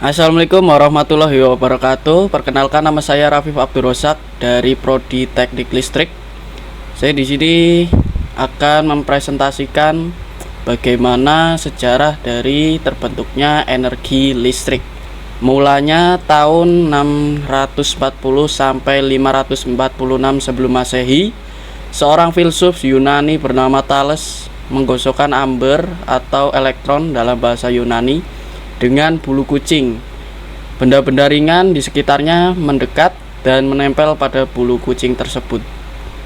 Assalamualaikum warahmatullahi wabarakatuh. Perkenalkan, nama saya Rafif Abdul Rozak dari Prodi Teknik Listrik. Saya di sini akan mempresentasikan bagaimana sejarah dari terbentuknya energi listrik. Mulanya tahun 640 sampai 546 sebelum Masehi, seorang filsuf Yunani bernama Thales menggosokkan amber atau elektron dalam bahasa Yunani dengan bulu kucing. Benda-benda ringan di sekitarnya mendekat dan menempel pada bulu kucing tersebut.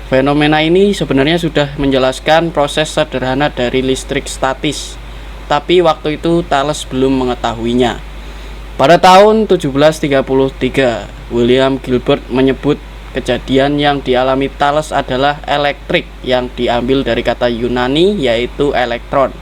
Fenomena ini sebenarnya sudah menjelaskan proses sederhana dari listrik statis, tapi waktu itu Thales belum mengetahuinya. Pada tahun 1733, William Gilbert menyebut kejadian yang dialami Thales adalah elektrik yang diambil dari kata Yunani yaitu elektron.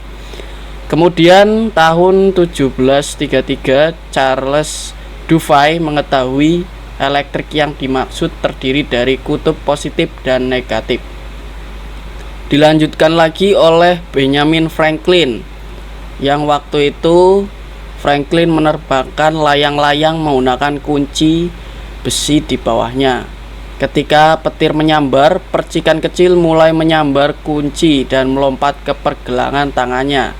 Kemudian tahun 1733 Charles Dufay mengetahui elektrik yang dimaksud terdiri dari kutub positif dan negatif. Dilanjutkan lagi oleh Benjamin Franklin, yang waktu itu Franklin menerbangkan layang-layang menggunakan kunci besi di bawahnya. Ketika petir menyambar, percikan kecil mulai menyambar kunci dan melompat ke pergelangan tangannya.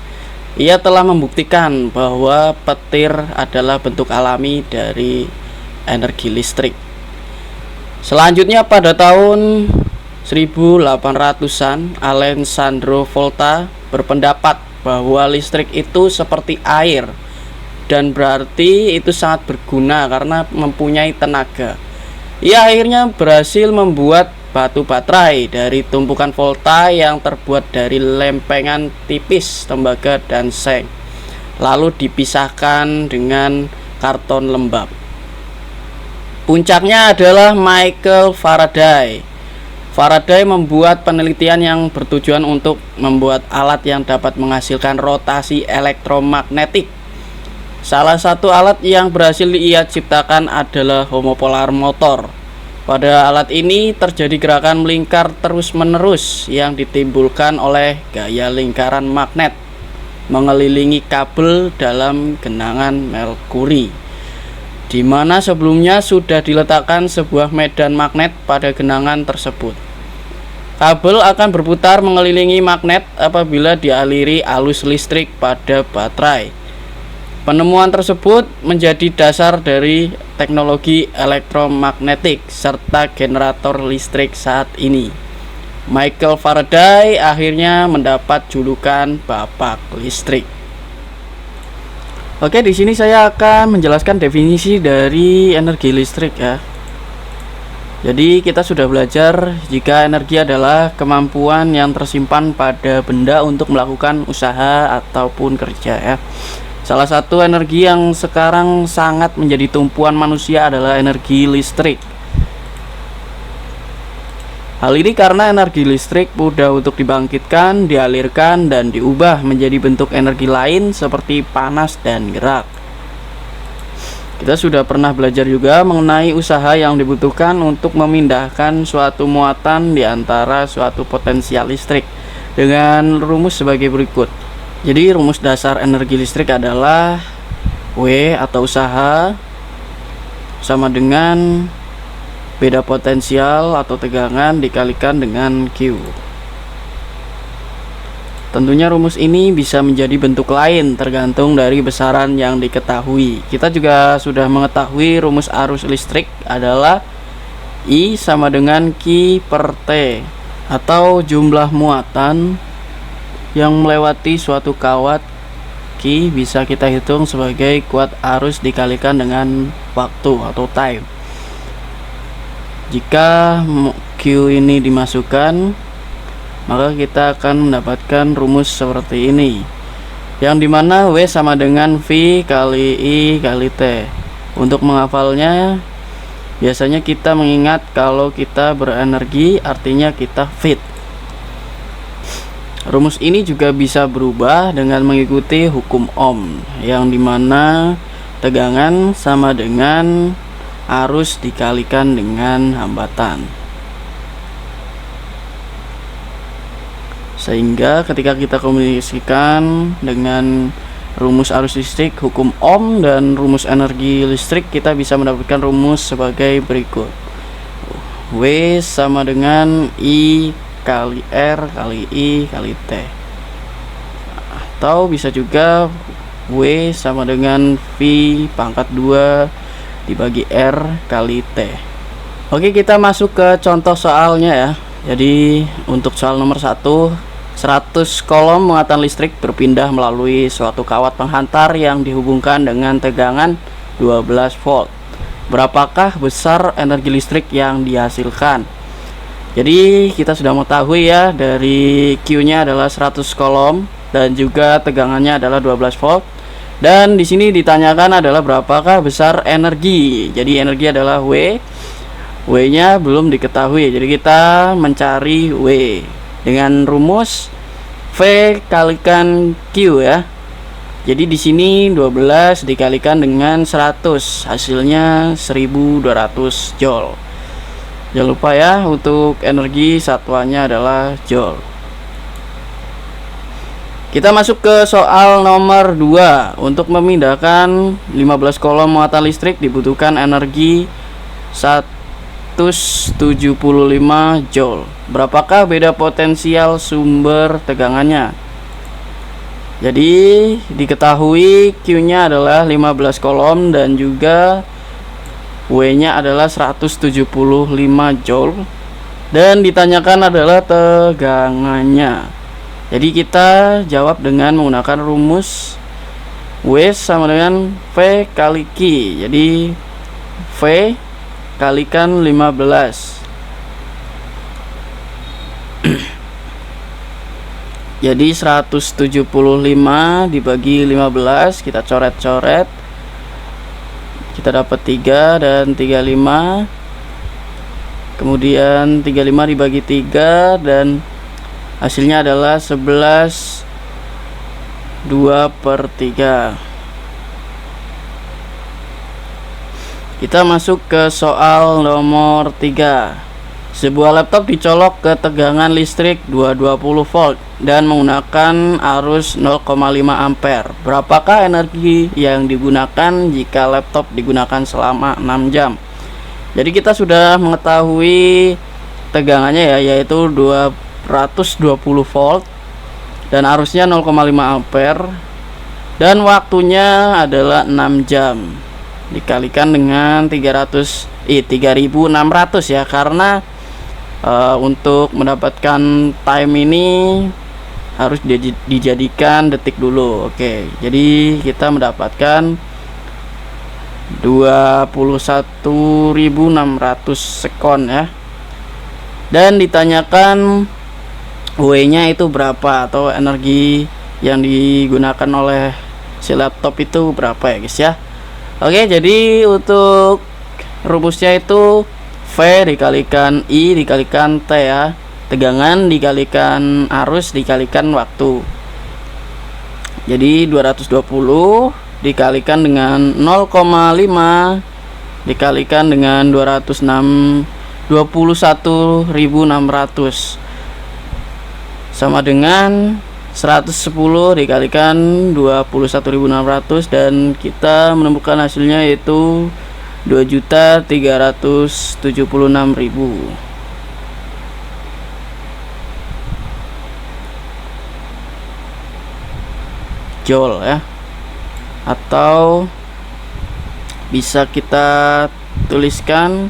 Ia telah membuktikan bahwa petir adalah bentuk alami dari energi listrik. Selanjutnya pada tahun 1800-an, Alessandro Volta berpendapat bahwa listrik itu seperti air dan berarti itu sangat berguna karena mempunyai tenaga. Ia akhirnya berhasil membuat batu baterai dari tumpukan volta yang terbuat dari lempengan tipis tembaga dan seng, lalu dipisahkan dengan karton lembab. Puncaknya adalah Michael Faraday. Faraday membuat penelitian yang bertujuan untuk membuat alat yang dapat menghasilkan rotasi elektromagnetik. Salah satu alat yang berhasil ia ciptakan adalah homopolar motor. Pada alat ini terjadi gerakan melingkar terus-menerus yang ditimbulkan oleh gaya lingkaran magnet mengelilingi kabel dalam genangan merkuri, di mana sebelumnya sudah diletakkan sebuah medan magnet pada genangan tersebut. Kabel akan berputar mengelilingi magnet apabila dialiri arus listrik pada baterai. Penemuan tersebut menjadi dasar dari teknologi elektromagnetik serta generator listrik saat ini. Michael Faraday akhirnya mendapat julukan Bapak Listrik. Oke, di sini saya akan menjelaskan definisi dari energi listrik ya. Jadi kita sudah belajar jika energi adalah kemampuan yang tersimpan pada benda untuk melakukan usaha ataupun kerja ya. Salah satu energi yang sekarang sangat menjadi tumpuan manusia adalah energi listrik. Hal ini karena energi listrik mudah untuk dibangkitkan, dialirkan, dan diubah menjadi bentuk energi lain seperti panas dan gerak. Kita sudah pernah belajar juga mengenai usaha yang dibutuhkan untuk memindahkan suatu muatan di antara suatu potensial listrik dengan rumus sebagai berikut. Jadi rumus dasar energi listrik adalah W atau usaha sama dengan beda potensial atau tegangan dikalikan dengan Q. Tentunya rumus ini bisa menjadi bentuk lain tergantung dari besaran yang diketahui. Kita juga sudah mengetahui rumus arus listrik adalah I sama dengan Q per T, atau jumlah muatan yang melewati suatu kawat Q bisa kita hitung sebagai kuat arus dikalikan dengan waktu atau time. Jika Q ini dimasukkan, maka kita akan mendapatkan rumus seperti ini, yang dimana W sama dengan V kali I kali T. Untuk menghafalnya, biasanya kita mengingat kalau kita berenergi artinya kita fit. Rumus ini juga bisa berubah dengan mengikuti hukum Ohm, yang dimana tegangan sama dengan arus dikalikan dengan hambatan. Sehingga ketika kita komunikasikan dengan rumus arus listrik, hukum Ohm, dan rumus energi listrik, kita bisa mendapatkan rumus sebagai berikut. W sama dengan I kali R kali I kali T. Atau bisa juga W sama dengan V pangkat 2 dibagi R kali T. Oke, kita masuk ke contoh soalnya ya. Jadi untuk soal nomor 1, 100 kolom muatan listrik berpindah melalui suatu kawat penghantar yang dihubungkan dengan tegangan 12 volt. Berapakah besar energi listrik yang dihasilkan? Jadi kita sudah mengetahui ya, dari Q-nya adalah 100 kolom dan juga tegangannya adalah 12 volt. Dan di sini ditanyakan adalah berapakah besar energi. Jadi energi adalah W. W-nya belum diketahui. Jadi kita mencari W dengan rumus V kalikan Q ya. Jadi di sini 12 dikalikan dengan 100, hasilnya 1200 joule. Jangan lupa ya, untuk energi satuannya adalah joule. Kita masuk ke soal nomor 2. Untuk memindahkan 15 kolom muatan listrik dibutuhkan energi 175 joule. Berapakah beda potensial sumber tegangannya? Jadi diketahui Q-nya adalah 15 kolom dan juga W-nya adalah 175 joule, dan ditanyakan adalah tegangannya. Jadi kita jawab dengan menggunakan rumus W sama dengan V kali Q. Jadi V kalikan 15. Jadi 175 dibagi 15, kita coret-coret, kita dapat 3 dan 35. Kemudian 35 dibagi 3 dan hasilnya adalah 11 2/3. Kita masuk ke soal nomor 3. Sebuah laptop dicolok ke tegangan listrik 220 volt dan menggunakan arus 0,5 ampere. Berapakah energi yang digunakan jika laptop digunakan selama 6 jam? Jadi kita sudah mengetahui tegangannya ya, yaitu 220 volt dan arusnya 0,5 ampere, dan waktunya adalah 6 jam dikalikan dengan 3600 ya, karena untuk mendapatkan time ini harus dijadikan detik dulu. Oke, jadi kita mendapatkan 21.600 sekon ya. Dan ditanyakan W-nya itu berapa, atau energi yang digunakan oleh si laptop itu berapa ya guys ya. Oke, jadi untuk rumusnya itu V dikalikan I dikalikan T ya. Tegangan dikalikan arus dikalikan waktu. Jadi 220 dikalikan dengan 0,5 dikalikan dengan 21.600 sama dengan 110 dikalikan 21.600, dan kita menemukan hasilnya yaitu 2.376.000. joule ya, atau bisa kita tuliskan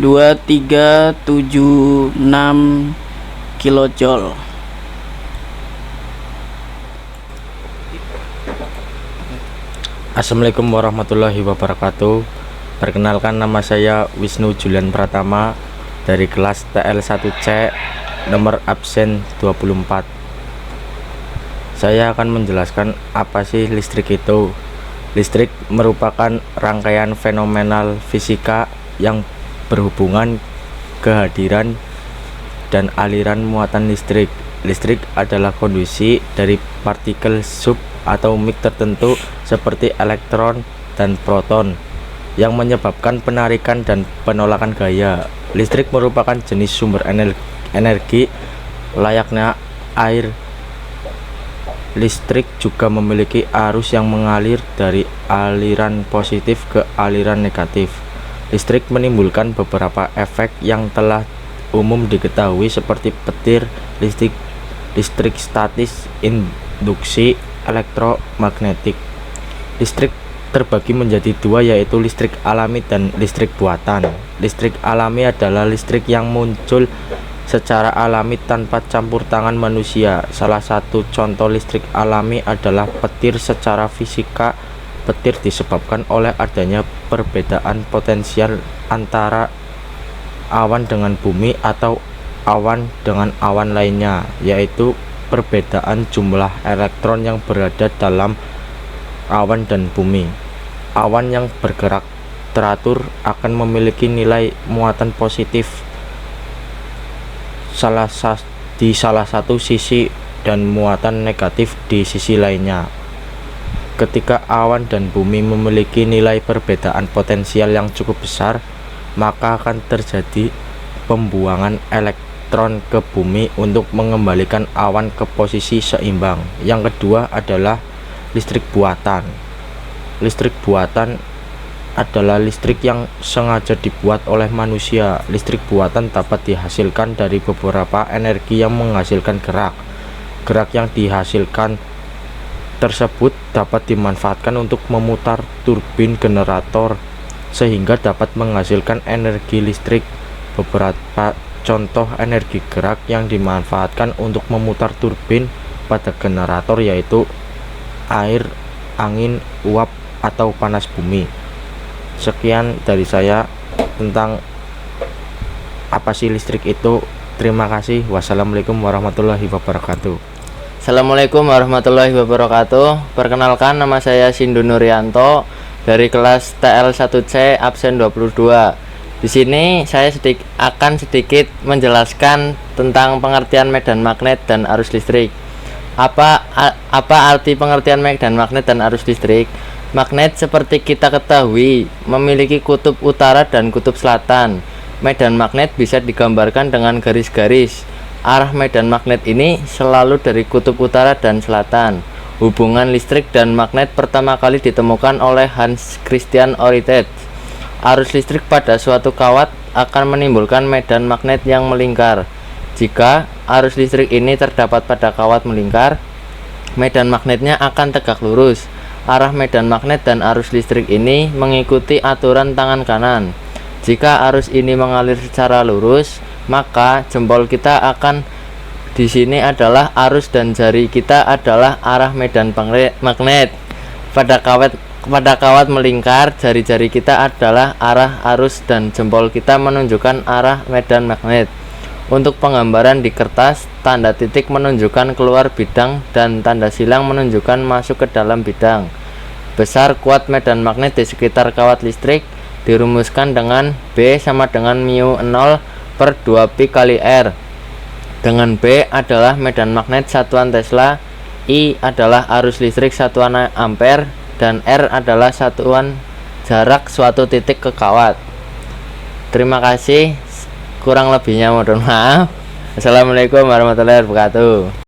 2376 kilojoule. Assalamualaikum warahmatullahi wabarakatuh. Perkenalkan, nama saya Wisnu Julian Pratama dari kelas TL1C, nomor absen 24. Saya akan menjelaskan apa sih listrik itu. Listrik merupakan rangkaian fenomenal fisika yang berhubungan kehadiran dan aliran muatan listrik. Listrik adalah kondisi dari partikel sub atomik tertentu seperti elektron dan proton yang menyebabkan penarikan dan penolakan gaya. Listrik merupakan jenis sumber energi layaknya air Listrik juga memiliki arus yang mengalir dari aliran positif ke aliran negatif. Listrik menimbulkan beberapa efek yang telah umum diketahui seperti petir listrik, listrik statis, induksi elektromagnetik. Listrik terbagi menjadi dua, yaitu listrik alami dan listrik buatan. Listrik alami adalah listrik yang muncul secara alami tanpa campur tangan manusia. Salah satu contoh listrik alami adalah petir. Secara fisika, petir disebabkan oleh adanya perbedaan potensial antara awan dengan bumi atau awan dengan awan lainnya, yaitu perbedaan jumlah elektron yang berada dalam awan dan bumi. Awan yang bergerak teratur akan memiliki nilai muatan positif di salah satu sisi dan muatan negatif di sisi lainnya. Ketika awan dan bumi memiliki nilai perbedaan potensial yang cukup besar, maka akan terjadi pembuangan elektron ke bumi untuk mengembalikan awan ke posisi seimbang. Yang kedua adalah listrik buatan. Listrik buatan adalah listrik yang sengaja dibuat oleh manusia. Listrik buatan dapat dihasilkan dari beberapa energi yang menghasilkan gerak. Gerak yang dihasilkan tersebut dapat dimanfaatkan untuk memutar turbin generator sehingga dapat menghasilkan energi listrik. Beberapa contoh energi gerak yang dimanfaatkan untuk memutar turbin pada generator yaitu air, angin, uap, atau panas bumi. Sekian dari saya tentang apa sih listrik itu. Terima kasih. Wassalamualaikum warahmatullahi wabarakatuh. Assalamualaikum warahmatullahi wabarakatuh. Perkenalkan, nama saya Sindu Nuryanto dari kelas TL1C absen 22. Di sini saya akan sedikit menjelaskan tentang pengertian medan magnet dan arus listrik. Apa arti pengertian medan magnet dan arus listrik? Magnet seperti kita ketahui memiliki kutub utara dan kutub selatan. Medan magnet bisa digambarkan dengan garis-garis. Arah medan magnet ini selalu dari kutub utara dan selatan. Hubungan listrik dan magnet pertama kali ditemukan oleh Hans Christian Ørsted. Arus listrik pada suatu kawat akan menimbulkan medan magnet yang melingkar. Jika arus listrik ini terdapat pada kawat melingkar, medan magnetnya akan tegak lurus. Arah medan magnet dan arus listrik ini mengikuti aturan tangan kanan. Jika arus ini mengalir secara lurus, maka jempol kita akan di sini adalah arus dan jari kita adalah arah medan magnet. Pada kawat melingkar, jari-jari kita adalah arah arus dan jempol kita menunjukkan arah medan magnet. Untuk penggambaran di kertas, tanda titik menunjukkan keluar bidang dan tanda silang menunjukkan masuk ke dalam bidang. Besar kuat medan magnet di sekitar kawat listrik dirumuskan dengan B sama dengan mu 0/2pi kali R. Dengan B adalah medan magnet satuan Tesla, I adalah arus listrik satuan ampere, dan R adalah satuan jarak suatu titik ke kawat. Terima kasih. Kurang lebihnya mohon maaf. Assalamualaikum warahmatullahi wabarakatuh.